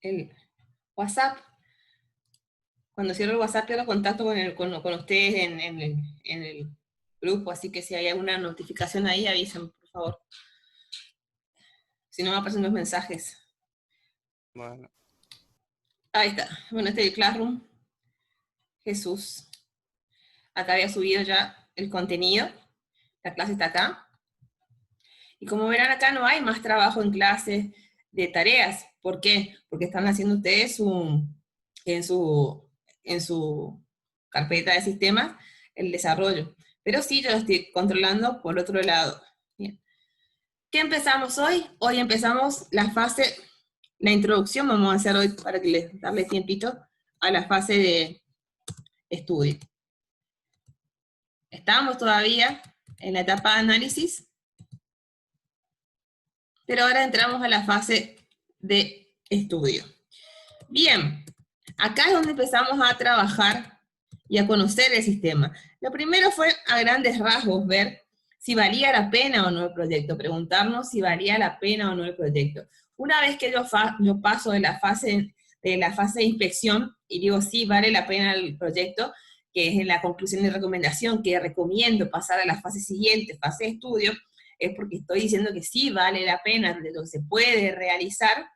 el WhatsApp. Cuando cierro el WhatsApp, pierdo contacto con ustedes en el grupo, así que si hay alguna notificación ahí, avisen, por favor. Si no me aparecen los mensajes. Bueno. Ahí está. Bueno, este es el Classroom. Jesús. Acá había subido ya el contenido. La clase está acá. Y como verán, acá no hay más trabajo en clase de tareas. ¿Por qué? Porque están haciendo ustedes en su carpeta de sistemas el desarrollo. Pero sí, yo lo estoy controlando por otro lado. Bien. ¿Qué empezamos hoy? Hoy empezamos la fase, la introducción vamos a hacer hoy para que darle tiempito a la fase de estudio. Estamos todavía en la etapa de análisis, pero ahora entramos a la fase de estudio. Bien, acá es donde empezamos a trabajar y a conocer el sistema. Lo primero fue a grandes rasgos ver si valía la pena o no el proyecto, preguntarnos si valía la pena o no el proyecto. Una vez que yo paso de la fase de inspección y digo sí vale la pena el proyecto, que es en la conclusión y recomendación, que recomiendo pasar a la fase siguiente, fase de estudio, es porque estoy diciendo que sí vale la pena, de lo que se puede realizar,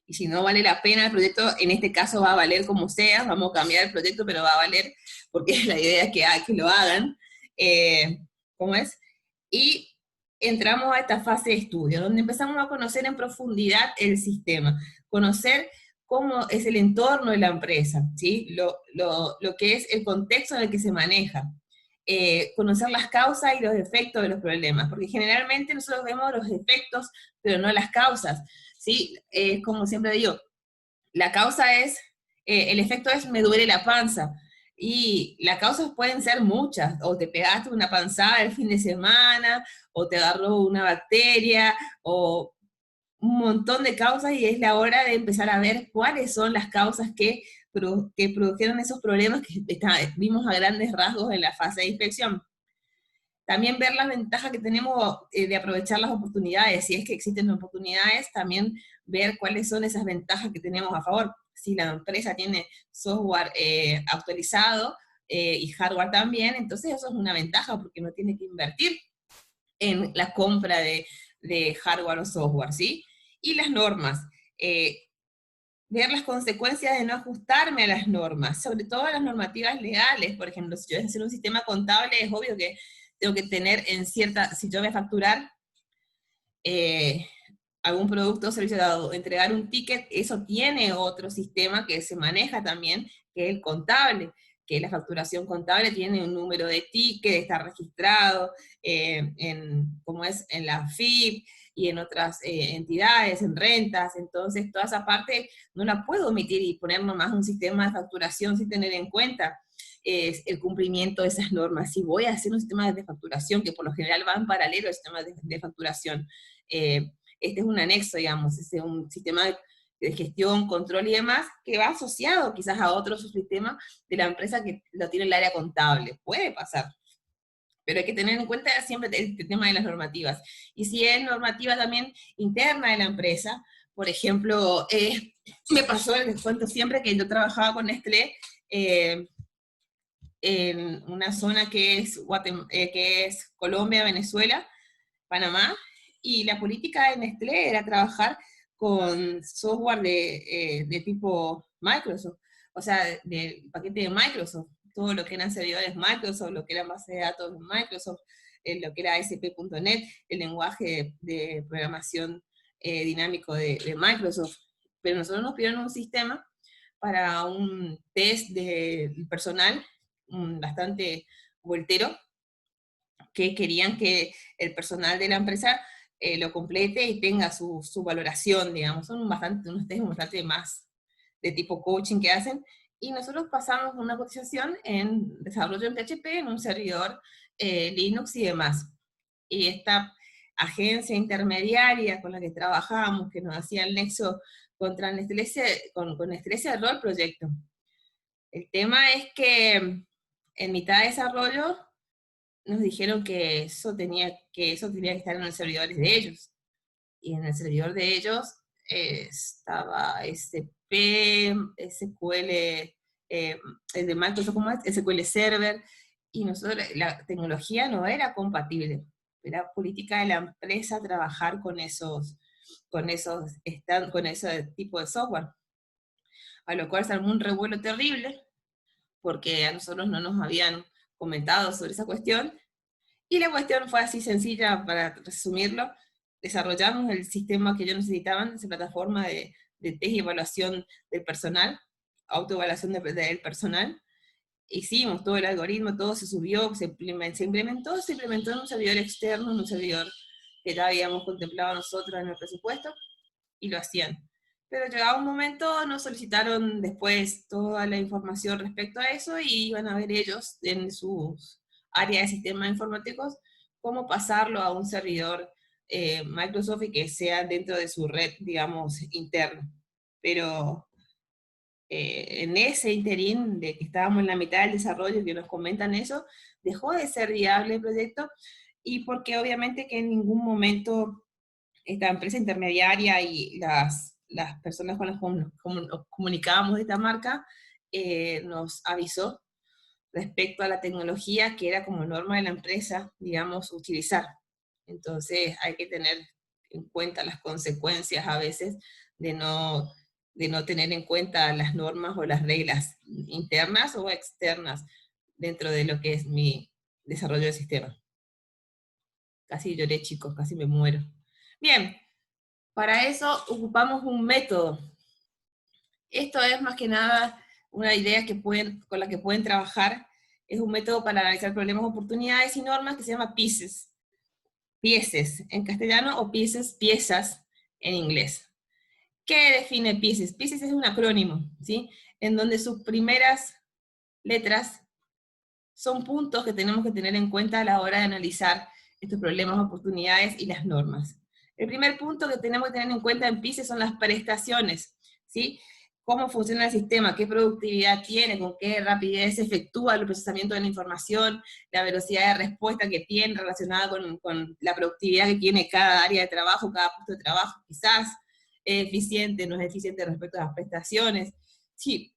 y si no vale la pena el proyecto, en este caso va a valer como sea, vamos a cambiar el proyecto, pero va a valer, porque la idea es que lo hagan, ¿cómo es? Y entramos a esta fase de estudio, donde empezamos a conocer en profundidad el sistema, conocer cómo es el entorno de la empresa, ¿sí? Lo que es el contexto en el que se maneja, conocer las causas y los efectos de los problemas, porque generalmente nosotros vemos los efectos, pero no las causas, ¿sí? Como siempre digo, la causa es, el efecto es me duele la panza, y las causas pueden ser muchas, o te pegaste una panzada el fin de semana, o te agarró una bacteria, o un montón de causas, y es la hora de empezar a ver cuáles son las causas que produjeron esos problemas que vimos a grandes rasgos en la fase de inspección. También ver las ventajas que tenemos de aprovechar las oportunidades, si es que existen oportunidades, también ver cuáles son esas ventajas que tenemos a favor. Si la empresa tiene software actualizado y hardware también, entonces eso es una ventaja porque no tiene que invertir en la compra de hardware o software, ¿sí? Y las normas. Ver las consecuencias de no ajustarme a las normas, sobre todo a las normativas legales. Por ejemplo, si yo voy a hacer un sistema contable, es obvio que tengo que tener si yo voy a facturar algún producto o servicio dado, entregar un ticket, eso tiene otro sistema que se maneja también, que es el contable, que la facturación contable tiene un número de ticket, está registrado como es en la FIP y en otras entidades, en rentas, entonces toda esa parte no la puedo omitir y poner nomás un sistema de facturación sin tener en cuenta el cumplimiento de esas normas. Si voy a hacer un sistema de facturación, que por lo general va en paralelo al sistema de facturación, este es un anexo, digamos, es un sistema de gestión, control y demás, que va asociado quizás a otro subsistema de la empresa que lo tiene el área contable. Puede pasar, pero hay que tener en cuenta siempre el tema de las normativas. Y si es normativa también interna de la empresa, por ejemplo, me pasó, les cuento siempre que yo trabajaba con Nestlé en una zona que es Colombia, Venezuela, Panamá, y la política de Nestlé era trabajar con software de tipo Microsoft, o sea, del paquete de Microsoft, todo lo que eran servidores Microsoft, lo que era base de datos de Microsoft, lo que era ASP.NET, el lenguaje de programación dinámico de Microsoft. Pero nosotros nos pidieron un sistema para un test de personal bastante voltero, que querían que el personal de la empresa lo complete y tenga su valoración, digamos. Son unos test bastante más de tipo coaching que hacen, y nosotros pasamos una cotización en desarrollo en PHP, en un servidor Linux y demás. Y esta agencia intermediaria con la que trabajamos, que nos hacía el nexo contra Nestlé, con Nestlé cerró el proyecto. El tema es que en mitad de desarrollo nos dijeron que eso tenía que estar en los servidores de ellos. Y en el servidor de ellos estaba SP, SQL, el de Microsoft, ¿cómo es? SQL Server, y nosotros, la tecnología no era compatible, era política de la empresa trabajar con ese tipo de software, a lo cual se armó un revuelo terrible, porque a nosotros no nos habían comentado sobre esa cuestión, y la cuestión fue así sencilla, para resumirlo: desarrollamos el sistema que ellos necesitaban, esa plataforma de test y evaluación del personal, autoevaluación del personal. Hicimos todo el algoritmo, todo se subió, se implementó en un servidor externo, en un servidor que ya habíamos contemplado nosotros en el presupuesto, y lo hacían. Pero llegaba un momento, nos solicitaron después toda la información respecto a eso, y iban a ver ellos en sus áreas de sistemas informáticos cómo pasarlo a un servidor Microsoft, y que sea dentro de su red, digamos, interna. Pero en ese interín de que estábamos en la mitad del desarrollo, que nos comentan eso, dejó de ser viable el proyecto, y porque obviamente que en ningún momento esta empresa intermediaria y las personas con las que nos comunicábamos de esta marca nos avisó respecto a la tecnología que era como norma de la empresa, digamos, utilizar. Entonces hay que tener en cuenta las consecuencias a veces de no tener en cuenta las normas o las reglas internas o externas dentro de lo que es mi desarrollo de sistema. Casi lloré, chicos, casi me muero. Bien, para eso ocupamos un método. Esto es más que nada una idea con la que pueden trabajar. Es un método para analizar problemas, oportunidades y normas que se llama PIECES. PIECES en castellano, o PIECES, piezas en inglés. ¿Qué define PIECES? PIECES es un acrónimo, ¿sí? En donde sus primeras letras son puntos que tenemos que tener en cuenta a la hora de analizar estos problemas, oportunidades y las normas. El primer punto que tenemos que tener en cuenta en PIECES son las prestaciones, ¿sí? Cómo funciona el sistema, qué productividad tiene, con qué rapidez se efectúa el procesamiento de la información, la velocidad de respuesta que tiene relacionada con la productividad que tiene cada área de trabajo, cada puesto de trabajo, quizás es eficiente, no es eficiente respecto a las prestaciones. Sí,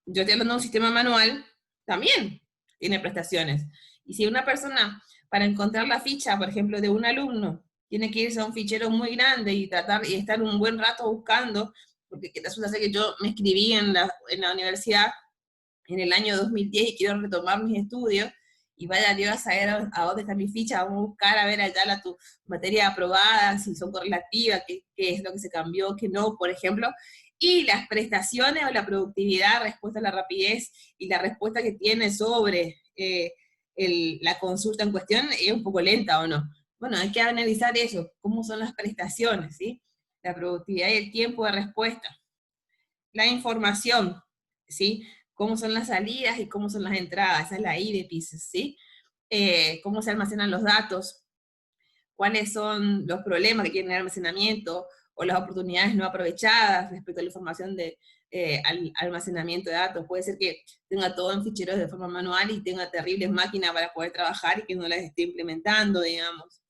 yo estoy hablando de un sistema manual, también tiene prestaciones. Y si una persona, para encontrar la ficha, por ejemplo, de un alumno, tiene que irse a un fichero muy grande y estar un buen rato buscando, porque resulta ser que yo me inscribí en la universidad en el año 2010 y quiero retomar mis estudios, y vaya Dios a saber a dónde está mi ficha, vamos a buscar a ver allá tu materia aprobada, si son correlativas, qué es lo que se cambió, qué no, por ejemplo, y las prestaciones o la productividad, respuesta a la rapidez y la respuesta que tiene sobre la consulta en cuestión es un poco lenta o no. Bueno, hay que analizar eso, cómo son las prestaciones, ¿sí? La productividad y el tiempo de respuesta. La información, ¿sí? Cómo son las salidas y cómo son las entradas, esa es la I de PIECES, ¿sí? Cómo se almacenan los datos, cuáles son los problemas que tiene el almacenamiento, o las oportunidades no aprovechadas respecto a la información al almacenamiento de datos. Puede ser que tenga todo en ficheros de forma manual y tenga terribles máquinas para poder trabajar y que no las esté implementando, digamos,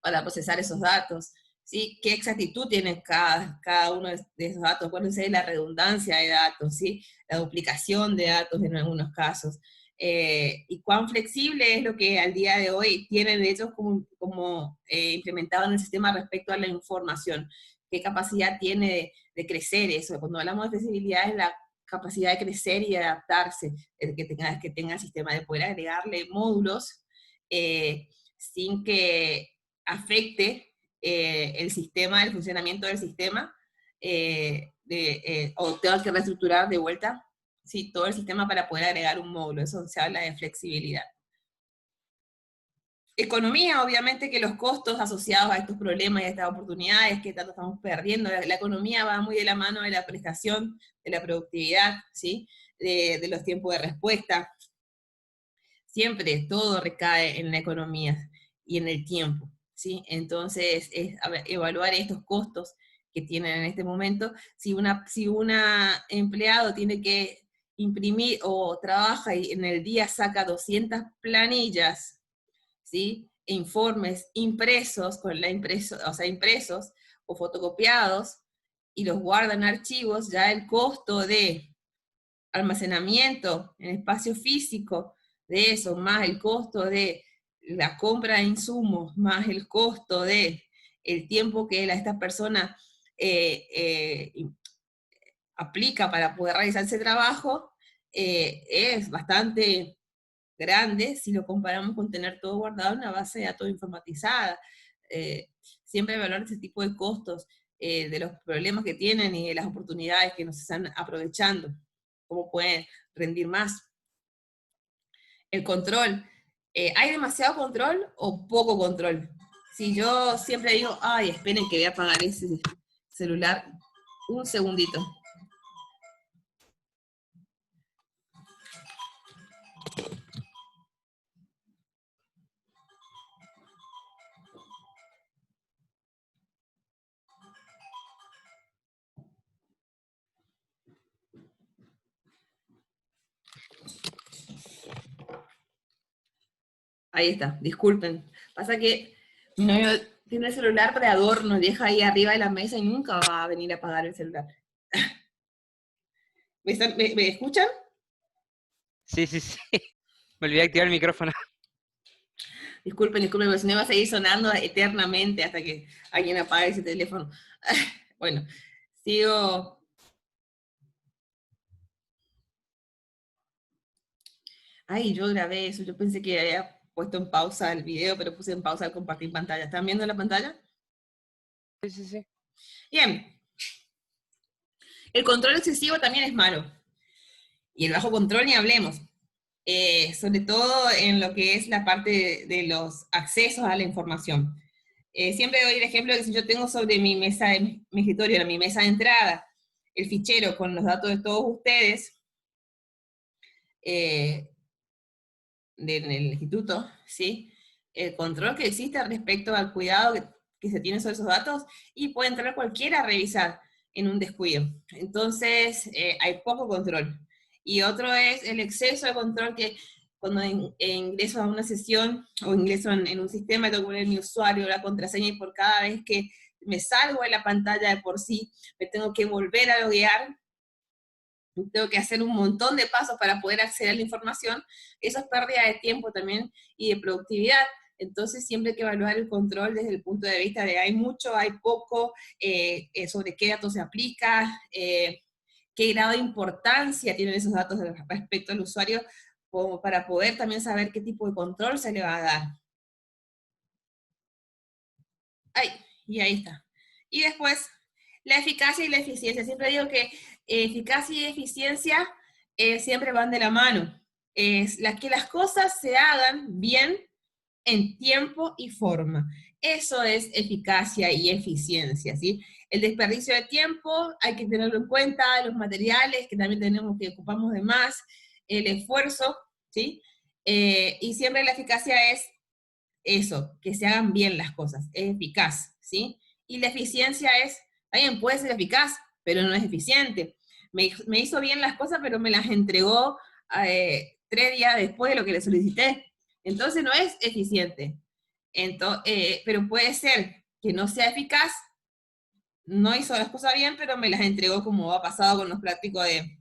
para procesar esos datos, ¿sí? ¿Qué exactitud tiene cada uno de esos datos? ¿Cuál es la redundancia de datos? ¿Sí? La duplicación de datos en algunos casos. Y cuán flexible es lo que al día de hoy tienen ellos como implementado en el sistema respecto a la información. ¿Qué capacidad tiene de crecer eso? Cuando hablamos de flexibilidad, es la capacidad de crecer y de adaptarse, que tenga el sistema, de poder agregarle módulos sin que afecte el sistema, el funcionamiento del sistema, o tengo que reestructurar de vuelta, sí, todo el sistema para poder agregar un módulo. Eso se habla de flexibilidad. Economía, obviamente que los costos asociados a estos problemas y a estas oportunidades que tanto estamos perdiendo, la economía va muy de la mano de la prestación, de la productividad, ¿sí? De los tiempos de respuesta. Siempre todo recae en la economía y en el tiempo, ¿sí? Entonces, evaluar estos costos que tienen en este momento. Si una empleado tiene que imprimir o trabaja y en el día saca 200 planillas, ¿sí? E informes impresos, impresos, o fotocopiados y los guarda en archivos, ya el costo de almacenamiento en espacio físico de eso, más el costo de la compra de insumos, más el costo de el tiempo que esta persona aplica para poder realizar ese trabajo, es bastante grande si lo comparamos con tener todo guardado en una base de datos informatizada. Siempre evaluar ese tipo de costos, de los problemas que tienen y de las oportunidades que nos están aprovechando, cómo pueden rendir más. El control. ¿Hay demasiado control o poco control? Si yo siempre digo, ay, esperen que voy a apagar ese celular un segundito. Ahí está, disculpen. Pasa que mi novio tiene el celular para adorno, deja ahí arriba de la mesa y nunca va a venir a apagar el celular. ¿Me escuchan? Sí, sí, sí. Me olvidé de activar el micrófono. Disculpen, pero si no va a seguir sonando eternamente hasta que alguien apague ese teléfono. Bueno, sigo. Ay, yo grabé eso, yo pensé que había puesto en pausa el video, pero puse en pausa al compartir pantalla. ¿Están viendo la pantalla? Sí, sí, sí. Bien. El control excesivo también es malo. Y el bajo control ni hablemos. Sobre todo en lo que es la parte de los accesos a la información. Siempre doy el ejemplo de que si yo tengo sobre mi mesa, mi escritorio, en mi mesa de entrada, el fichero con los datos de todos ustedes, del instituto, ¿sí? El control que existe respecto al cuidado que se tiene sobre esos datos, y puede entrar cualquiera a revisar en un descuido. Entonces, hay poco control. Y otro es el exceso de control, que cuando ingreso a una sesión o ingreso en un sistema, tengo que poner mi usuario, la contraseña, y por cada vez que me salgo de la pantalla de por sí, me tengo que volver a loguear, tengo que hacer un montón de pasos para poder acceder a la información. Eso es pérdida de tiempo también y de productividad. Entonces siempre hay que evaluar el control desde el punto de vista de hay mucho, hay poco, sobre qué datos se aplica, qué grado de importancia tienen esos datos respecto al usuario, como para poder también saber qué tipo de control se le va a dar. Ay, y ahí está. Y después, la eficacia y la eficiencia. Siempre digo que eficacia y eficiencia siempre van de la mano. Es que las cosas se hagan bien en tiempo y forma. Eso es eficacia y eficiencia, ¿sí? El desperdicio de tiempo hay que tenerlo en cuenta, los materiales que también tenemos que ocupamos de más, el esfuerzo, ¿sí? Y siempre la eficacia es eso, que se hagan bien las cosas, es eficaz, ¿sí? Y la eficiencia es, también puede ser eficaz, pero no es eficiente. Me hizo bien las cosas, pero me las entregó 3 días después de lo que le solicité. Entonces no es eficiente. Pero puede ser que no sea eficaz, no hizo las cosas bien, pero me las entregó, como ha pasado con los prácticos de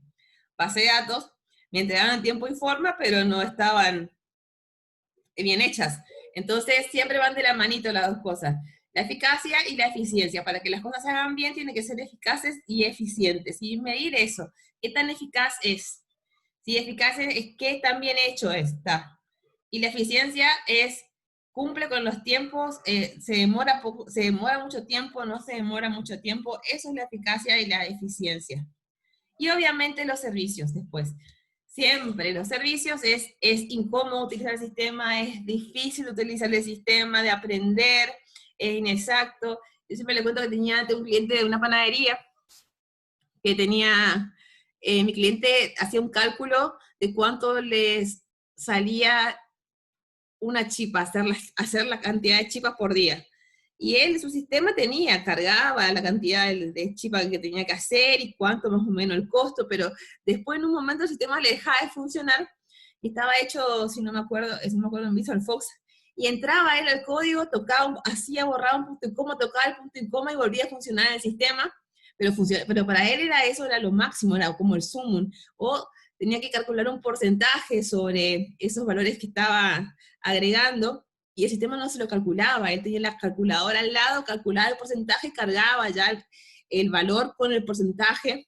base de datos, me entregaron en tiempo y forma, pero no estaban bien hechas. Entonces siempre van de la manito las dos cosas, la eficacia y la eficiencia. Para que las cosas se hagan bien, tienen que ser eficaces y eficientes. Y medir eso, qué tan eficaz es. Si eficaz es qué tan bien hecho está. Y la eficiencia es, cumple con los tiempos, se demora poco, se demora mucho tiempo, no se demora mucho tiempo. Eso es la eficacia y la eficiencia. Y obviamente los servicios después. Siempre los servicios es incómodo utilizar el sistema, es difícil utilizar el sistema, de aprender, es inexacto. Yo siempre le cuento que tenía ante un cliente de una panadería que tenía, mi cliente hacía un cálculo de cuánto les salía una chipa, hacer la cantidad de chipas por día. Y él, su sistema cargaba la cantidad de chipas que tenía que hacer y cuánto más o menos el costo, pero después en un momento el sistema le dejaba de funcionar y estaba hecho, si no me acuerdo en Visual Fox, y entraba él al código, tocaba, hacía, borraba un punto y coma, tocaba el punto y coma y volvía a funcionar el sistema, pero para él era eso, era lo máximo, era como el sumum, o tenía que calcular un porcentaje sobre esos valores que estaba agregando, y el sistema no se lo calculaba, él tenía la calculadora al lado, calculaba el porcentaje y cargaba ya el valor con el porcentaje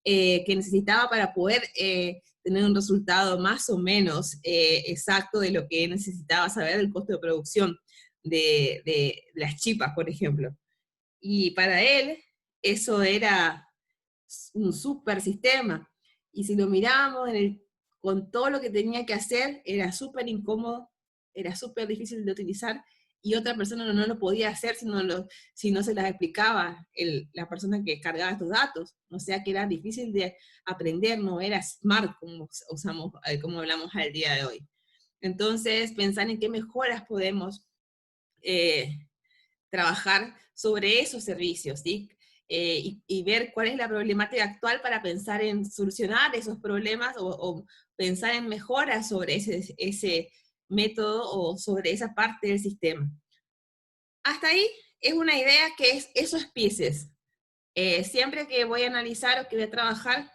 que necesitaba para poder tener un resultado más o menos exacto de lo que necesitaba saber del costo de producción de las chipas, por ejemplo. Y para él eso era un súper sistema. Y si lo mirábamos con todo lo que tenía que hacer, era súper incómodo, era súper difícil de utilizar, y otra persona no lo podía hacer si no se las explicaba la persona que cargaba estos datos. O sea que era difícil de aprender, no era smart como usamos, como hablamos al día de hoy. Entonces, pensar en qué mejoras podemos trabajar sobre esos servicios, ¿sí? Y ver cuál es la problemática actual para pensar en solucionar esos problemas o pensar en mejoras sobre ese método o sobre esa parte del sistema. Hasta ahí es una idea que esos pieces. Siempre que voy a analizar o que voy a trabajar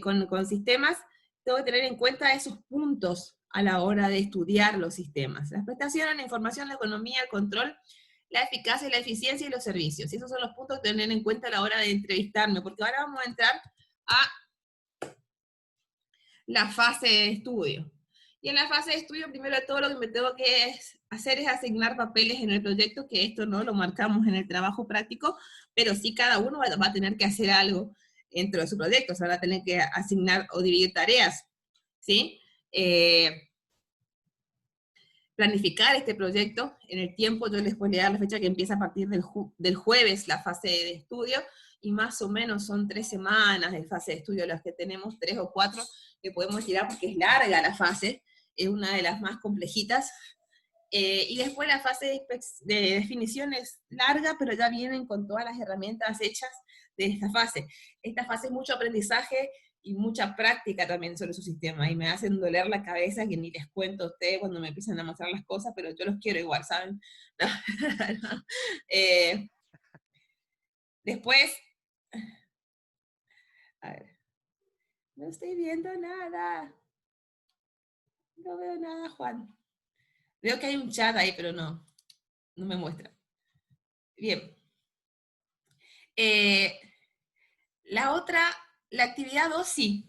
con sistemas, tengo que tener en cuenta esos puntos a la hora de estudiar los sistemas. Las prestaciones, la información, la economía, el control, la eficacia, la eficiencia y los servicios. Y esos son los puntos que tener en cuenta a la hora de entrevistarme, porque ahora vamos a entrar a la fase de estudio. Y en la fase de estudio, primero de todo, lo que me tengo que hacer es asignar papeles en el proyecto, que esto no lo marcamos en el trabajo práctico, pero sí cada uno va a tener que hacer algo dentro de su proyecto, o sea, va a tener que asignar o dividir tareas, ¿sí? Planificar este proyecto en el tiempo. Yo les voy a dar la fecha que empieza a partir del jueves la fase de estudio, y más o menos son 3 semanas de fase de estudio las que tenemos, 3 o 4 que podemos tirar porque es larga la fase, es una de las más complejitas. Y después la fase de definición es larga, pero ya vienen con todas las herramientas hechas de esta fase. Esta fase es mucho aprendizaje y mucha práctica también sobre su sistema, y me hacen doler la cabeza que ni les cuento a ustedes cuando me empiezan a mostrar las cosas, pero yo los quiero igual, ¿saben? Después, a ver, no estoy viendo nada, no veo nada, Juan. Veo que hay un chat ahí, pero no me muestra. Bien. La actividad 2 sí,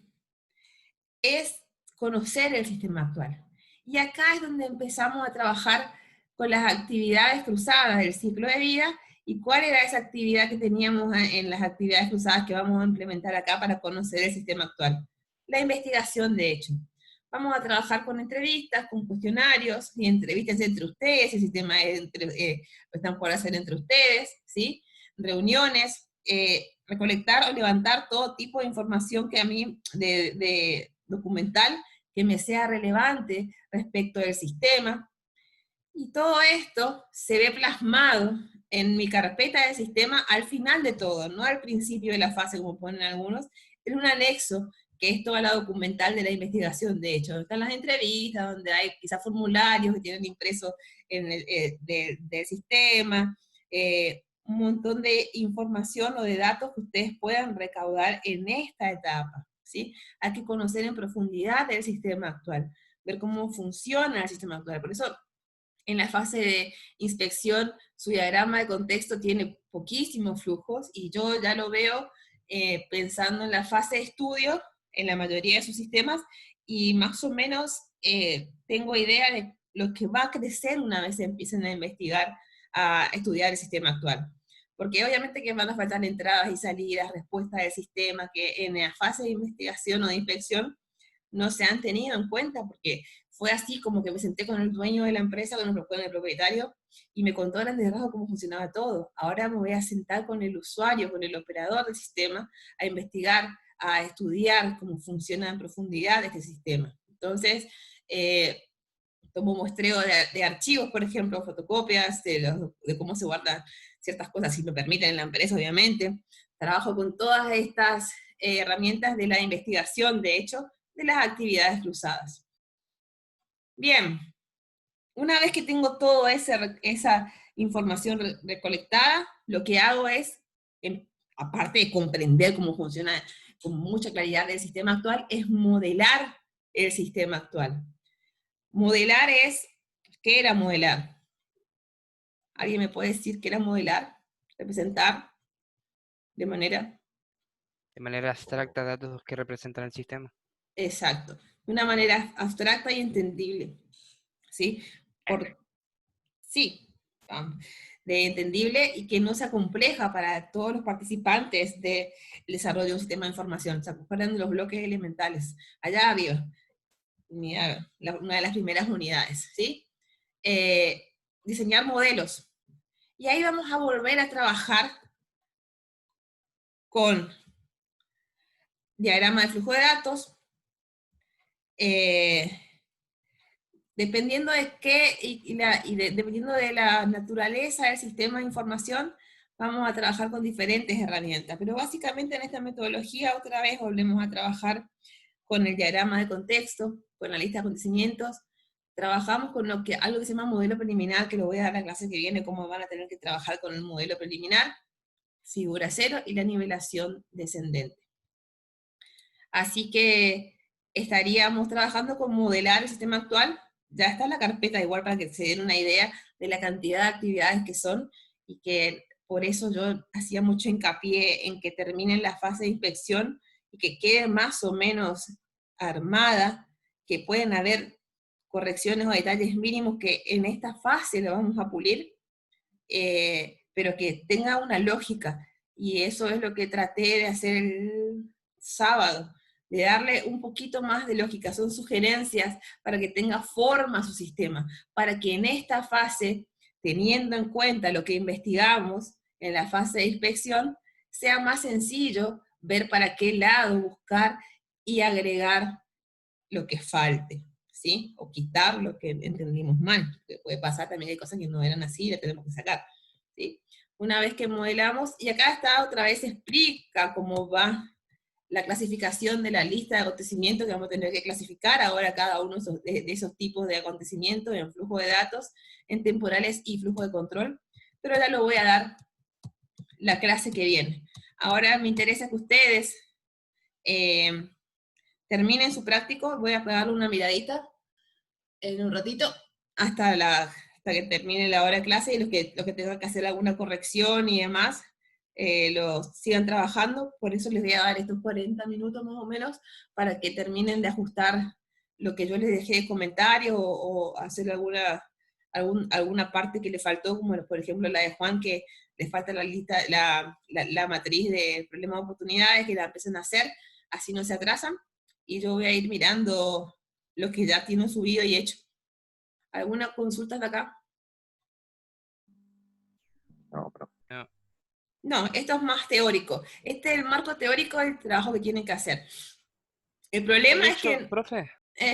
es conocer el sistema actual. Y acá es donde empezamos a trabajar con las actividades cruzadas del ciclo de vida, y cuál era esa actividad que teníamos en las actividades cruzadas que vamos a implementar acá para conocer el sistema actual. La investigación, de hecho. Vamos a trabajar con entrevistas, con cuestionarios, y entrevistas entre ustedes, el sistema lo están por hacer entre ustedes, ¿sí? Reuniones, recolectar o levantar todo tipo de información que a mí, de documental, que me sea relevante respecto del sistema. Y todo esto se ve plasmado en mi carpeta de sistema al final de todo, no al principio de la fase como ponen algunos, en un anexo que es toda la documental de la investigación, de hecho, donde están las entrevistas, donde hay quizás formularios que tienen impresos en del sistema, un montón de información o de datos que ustedes puedan recaudar en esta etapa, ¿sí? Hay que conocer en profundidad el sistema actual, ver cómo funciona el sistema actual. Por eso, en la fase de inspección, su diagrama de contexto tiene poquísimos flujos, y yo ya lo veo pensando en la fase de estudio, en la mayoría de sus sistemas, y más o menos tengo idea de lo que va a crecer una vez se empiecen a investigar, a estudiar el sistema actual. Porque obviamente que van a faltar entradas y salidas, respuestas del sistema, que en la fase de investigación o de inspección no se han tenido en cuenta, porque fue así como que me senté con el dueño de la empresa, con el propietario, y me contó a grandes rasgos cómo funcionaba todo. Ahora me voy a sentar con el usuario, con el operador del sistema, a investigar, a estudiar cómo funciona en profundidad este sistema. Entonces, tomo muestreo de archivos, por ejemplo, fotocopias, de cómo se guardan ciertas cosas, si lo permiten en la empresa, obviamente. Trabajo con todas estas herramientas de la investigación, de hecho, de las actividades cruzadas. Bien, Una vez que tengo toda esa información recolectada, lo que hago es, aparte de comprender cómo funciona con mucha claridad el sistema actual, es modelar el sistema actual. Modelar es, ¿qué era modelar? ¿Alguien me puede decir qué era modelar? Representar de manera... De manera abstracta, datos que representan el sistema. Exacto, de una manera abstracta y entendible, ¿sí? Por, sí, de entendible y que no sea compleja para todos los participantes del desarrollo de un sistema de información. ¿Se acuerdan de los bloques elementales? Allá arriba, una de las primeras unidades, ¿sí? Diseñar modelos. Y ahí vamos a volver a trabajar con diagrama de flujo de datos, dependiendo de qué dependiendo de la naturaleza del sistema de información, vamos a trabajar con diferentes herramientas. Pero básicamente en esta metodología, otra vez volvemos a trabajar con el diagrama de contexto, con la lista de acontecimientos. Trabajamos con algo que se llama modelo preliminar, que lo voy a dar en la clase que viene, cómo van a tener que trabajar con el modelo preliminar, figura cero y la nivelación descendente. Así que estaríamos trabajando con modelar el sistema actual. Ya está en la carpeta igual para que se den una idea de la cantidad de actividades que son, y que por eso yo hacía mucho hincapié en que terminen la fase de inspección y que quede más o menos armada, que pueden haber correcciones o detalles mínimos que en esta fase lo vamos a pulir, pero que tenga una lógica. Y eso es lo que traté de hacer el sábado, de darle un poquito más de lógica. Son sugerencias para que tenga forma su sistema, para que en esta fase, teniendo en cuenta lo que investigamos en la fase de inspección, sea más sencillo ver para qué lado buscar y agregar lo que falte, ¿sí? O quitar lo que entendimos mal, que puede pasar también, hay cosas que no eran así y las tenemos que sacar, ¿sí? Una vez que modelamos, y acá está otra vez, explica cómo va la clasificación de la lista de acontecimientos que vamos a tener que clasificar ahora cada uno de esos tipos de acontecimientos en flujo de datos, en temporales y flujo de control, pero ya lo voy a dar la clase que viene. Ahora me interesa que ustedes terminen su práctico, voy a pegarle una miradita en un ratito, hasta que termine la hora de clase, y los que tengan que hacer alguna corrección y demás, los sigan trabajando. Por eso les voy a dar estos 40 minutos más o menos, para que terminen de ajustar lo que yo les dejé de comentario, o hacer alguna parte que le faltó, como por ejemplo la de Juan, que le falta la lista, la matriz de problemas de oportunidades, que la empiecen a hacer, así no se atrasan, y yo voy a ir mirando lo que ya tienen subido y hecho. ¿Alguna consulta de acá? No, pero No. No, esto es más teórico. Este es el marco teórico del trabajo que tienen que hacer. El problema De es hecho, que, profe,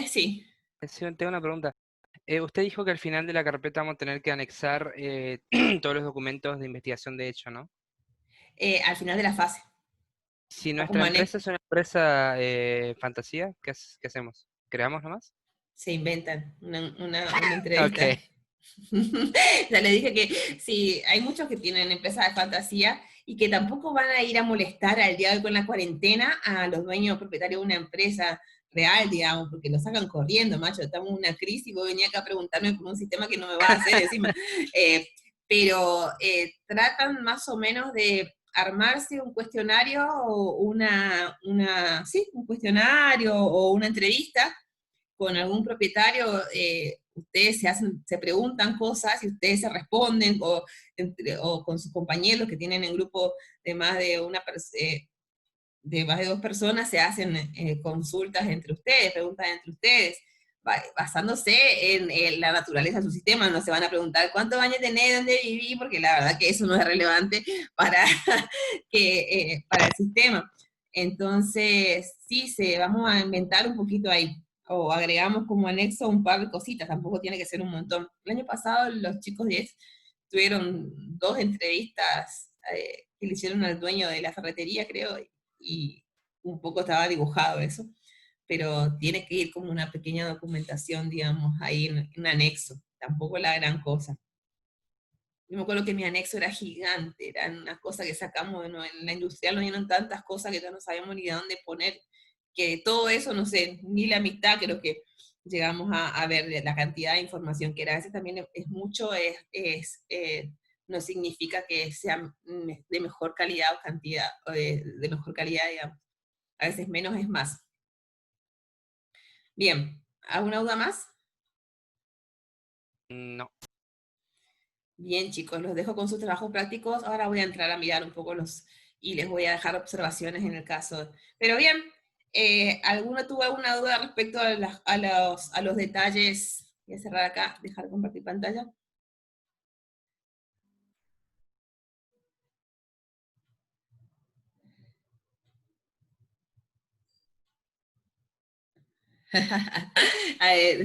sí, sí, tengo una pregunta. Usted dijo que al final de la carpeta vamos a tener que anexar todos los documentos de investigación de hecho, ¿no? al final de la fase, Si o nuestra como empresa es una empresa fantasía, ¿qué hacemos? ¿Creamos nomás? se inventan una entrevista. Ok. Ya le dije que sí, hay muchos que tienen empresas de fantasía y que tampoco van a ir a molestar al día de hoy con la cuarentena a los dueños propietarios de una empresa real, digamos, porque lo sacan corriendo, macho, estamos en una crisis y vos venís acá a preguntarme por un sistema que no me va a hacer encima. Pero tratan más o menos de armarse un cuestionario o sí, un cuestionario o una entrevista con algún propietario. Ustedes se preguntan cosas y ustedes se responden, o con sus compañeros que tienen en grupo de más de más de dos personas, se hacen consultas entre ustedes, preguntas entre ustedes, basándose en la naturaleza de su sistema. No se van a preguntar cuántos años tenés, dónde viví, porque la verdad que eso no es relevante para, para el sistema. Entonces, sí, vamos a inventar un poquito ahí, o agregamos como anexo un par de cositas, tampoco tiene que ser un montón. El año pasado los chicos 10 tuvieron dos entrevistas que le hicieron al dueño de la ferretería, creo, y un poco estaba dibujado eso, pero tiene que ir como una pequeña documentación, digamos, ahí en anexo. tampoco la gran cosa. Yo me acuerdo que mi anexo era gigante, era una cosa que sacamos, ¿no? En la industrial nos dieron tantas cosas que ya no sabíamos ni de dónde poner, que todo eso, no sé, ni la mitad creo que llegamos a ver de la cantidad de información que era. A veces también es mucho, no significa que sea de mejor calidad o cantidad, o de mejor calidad, digamos. A veces menos es más. Bien, ¿alguna duda más? No. Bien, chicos, los dejo con sus trabajos prácticos. Ahora voy a entrar a mirar un poco y les voy a dejar observaciones en el caso. Pero bien, ¿alguno tuvo alguna duda respecto a los detalles? Voy a cerrar acá, dejar de compartir pantalla.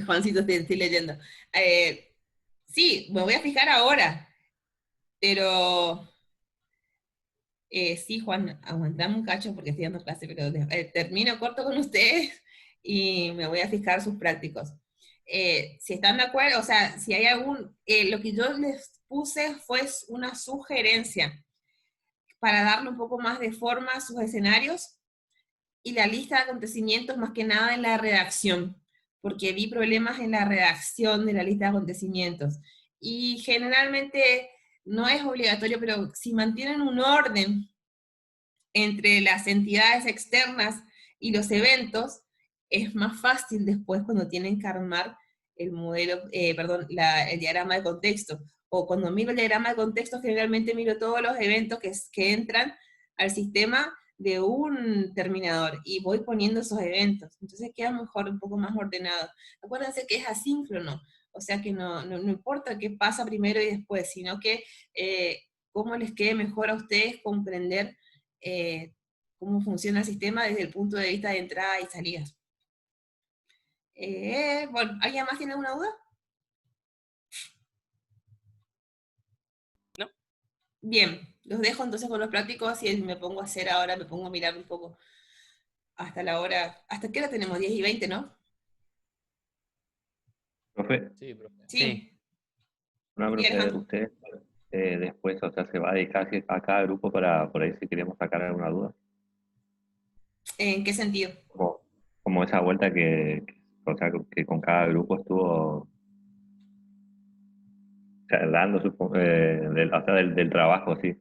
Juancito, estoy leyendo. Sí, me voy a fijar ahora, pero sí, Juan, aguantame un cacho porque estoy dando clase, pero termino corto con ustedes y me voy a fijar sus prácticos. Si están de acuerdo, o sea, si hay lo que yo les puse fue una sugerencia para darle un poco más de forma a sus escenarios y la lista de acontecimientos más que nada en la redacción, porque vi problemas en la redacción de la lista de acontecimientos. Y generalmente no es obligatorio, pero si mantienen un orden entre las entidades externas y los eventos, es más fácil después cuando tienen que armar el modelo, perdón, el diagrama de contexto. O cuando miro el diagrama de contexto, generalmente miro todos los eventos que entran al sistema de un terminador y voy poniendo esos eventos. Entonces queda mejor, un poco más ordenado. Acuérdense que es asíncrono, o sea que no importa qué pasa primero y después, sino que cómo les quede mejor a ustedes comprender cómo funciona el sistema desde el punto de vista de entrada y salida. Bueno, ¿alguien más tiene alguna duda? No. Bien, los dejo entonces con los prácticos y me pongo a hacer ahora, me pongo a mirar un poco hasta la hora. ¿Hasta qué hora tenemos? 10:20, ¿no? Profe, Sí, profe. Sí. una Sí, profe, Alejandro. usted después, o sea, se va a dedicar a cada grupo para por ahí si queremos sacar alguna duda. ¿En qué sentido? Como esa vuelta o sea, que con cada grupo estuvo, o sea, dando o sea, del trabajo, sí.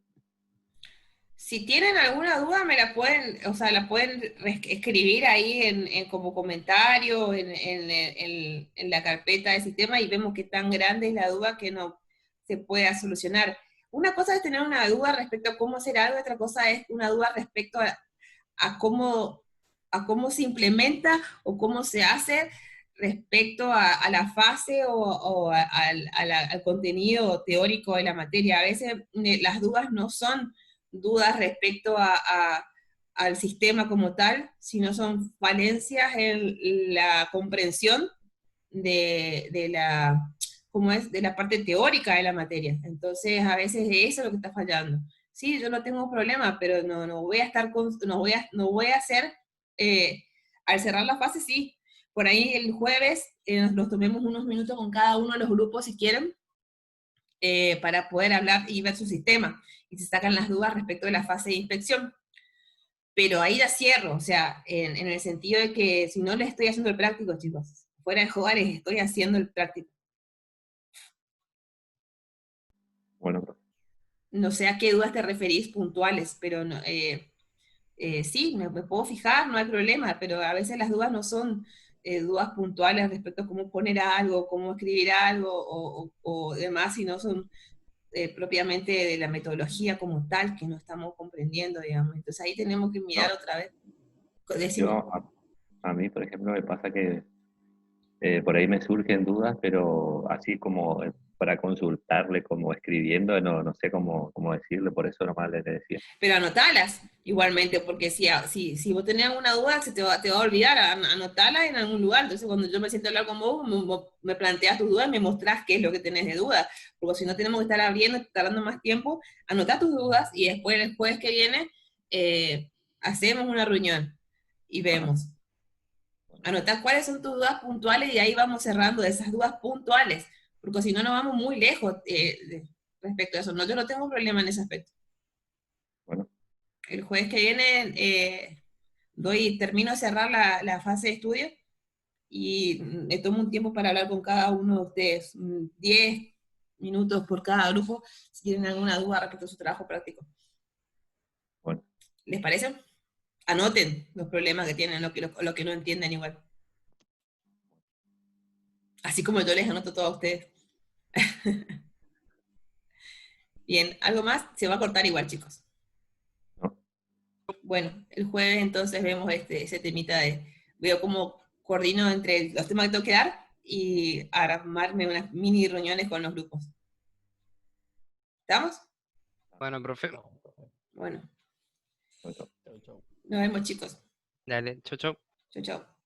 Si tienen alguna duda, me la pueden, o sea, la pueden escribir ahí como comentario en la carpeta de sistema y vemos qué tan grande es la duda que no se pueda solucionar. Una cosa es tener una duda respecto a cómo hacer algo, otra cosa es una duda respecto a cómo, a cómo se implementa o cómo se hace respecto a la fase o al contenido teórico de la materia. A veces las dudas no son dudas respecto al sistema como tal, sino son falencias en la comprensión de la, ¿cómo es? De la parte teórica de la materia. Entonces, a veces eso es lo que está fallando. Sí, yo no tengo problema, pero no voy a estar no voy a hacer, al cerrar la fase, sí. Por ahí el jueves nos tomemos unos minutos con cada uno de los grupos si quieren, para poder hablar y ver su sistema, y se sacan las dudas respecto de la fase de inspección. Pero ahí ya cierro, o sea, en el sentido de que si no les estoy haciendo el práctico, chicos, fuera de jugar les estoy haciendo el práctico. Bueno, profe. No sé a qué dudas te referís puntuales, pero no, sí, me puedo fijar, no hay problema, pero a veces las dudas no son dudas puntuales respecto a cómo poner algo, cómo escribir algo o demás, sino son propiamente de la metodología como tal que no estamos comprendiendo, digamos. Entonces ahí tenemos que mirar No, otra vez. yo, Decime. a mí, por ejemplo, me pasa que por ahí me surgen dudas, pero así como para consultarle, como escribiendo, no sé cómo decirle, por eso nomás le decía. Pero anotalas igualmente, porque si vos tenés alguna duda, te va a olvidar, anotarlas en algún lugar. Entonces, cuando yo me siento a hablar con vos, me planteas tus dudas y me mostrás qué es lo que tenés de duda. Porque si no tenemos que estar abriendo, tardando más tiempo, anotá tus dudas y después, el jueves que viene, hacemos una reunión y Ajá. vemos. Anotá cuáles son tus dudas puntuales y ahí vamos cerrando de esas dudas puntuales. porque si no nos vamos muy lejos respecto a eso. No, yo no tengo problema en ese aspecto. Bueno, El jueves que viene termino de cerrar la fase de estudio y me tomo un tiempo para hablar con cada uno de ustedes, 10 minutos por cada grupo, si tienen alguna duda respecto a su trabajo práctico. bueno, ¿Les parece? Anoten los problemas que tienen, lo que no entienden igual. Así como yo les anoto todo a ustedes. Bien, ¿algo más? Se va a cortar igual, chicos. no, Bueno, el jueves entonces vemos ese temita veo cómo coordino entre los temas que tengo que dar y armarme unas mini reuniones con los grupos. ¿Estamos? Bueno, profe. Bueno, no, no. nos vemos, chicos. Dale, chau, chau. Chau, chau.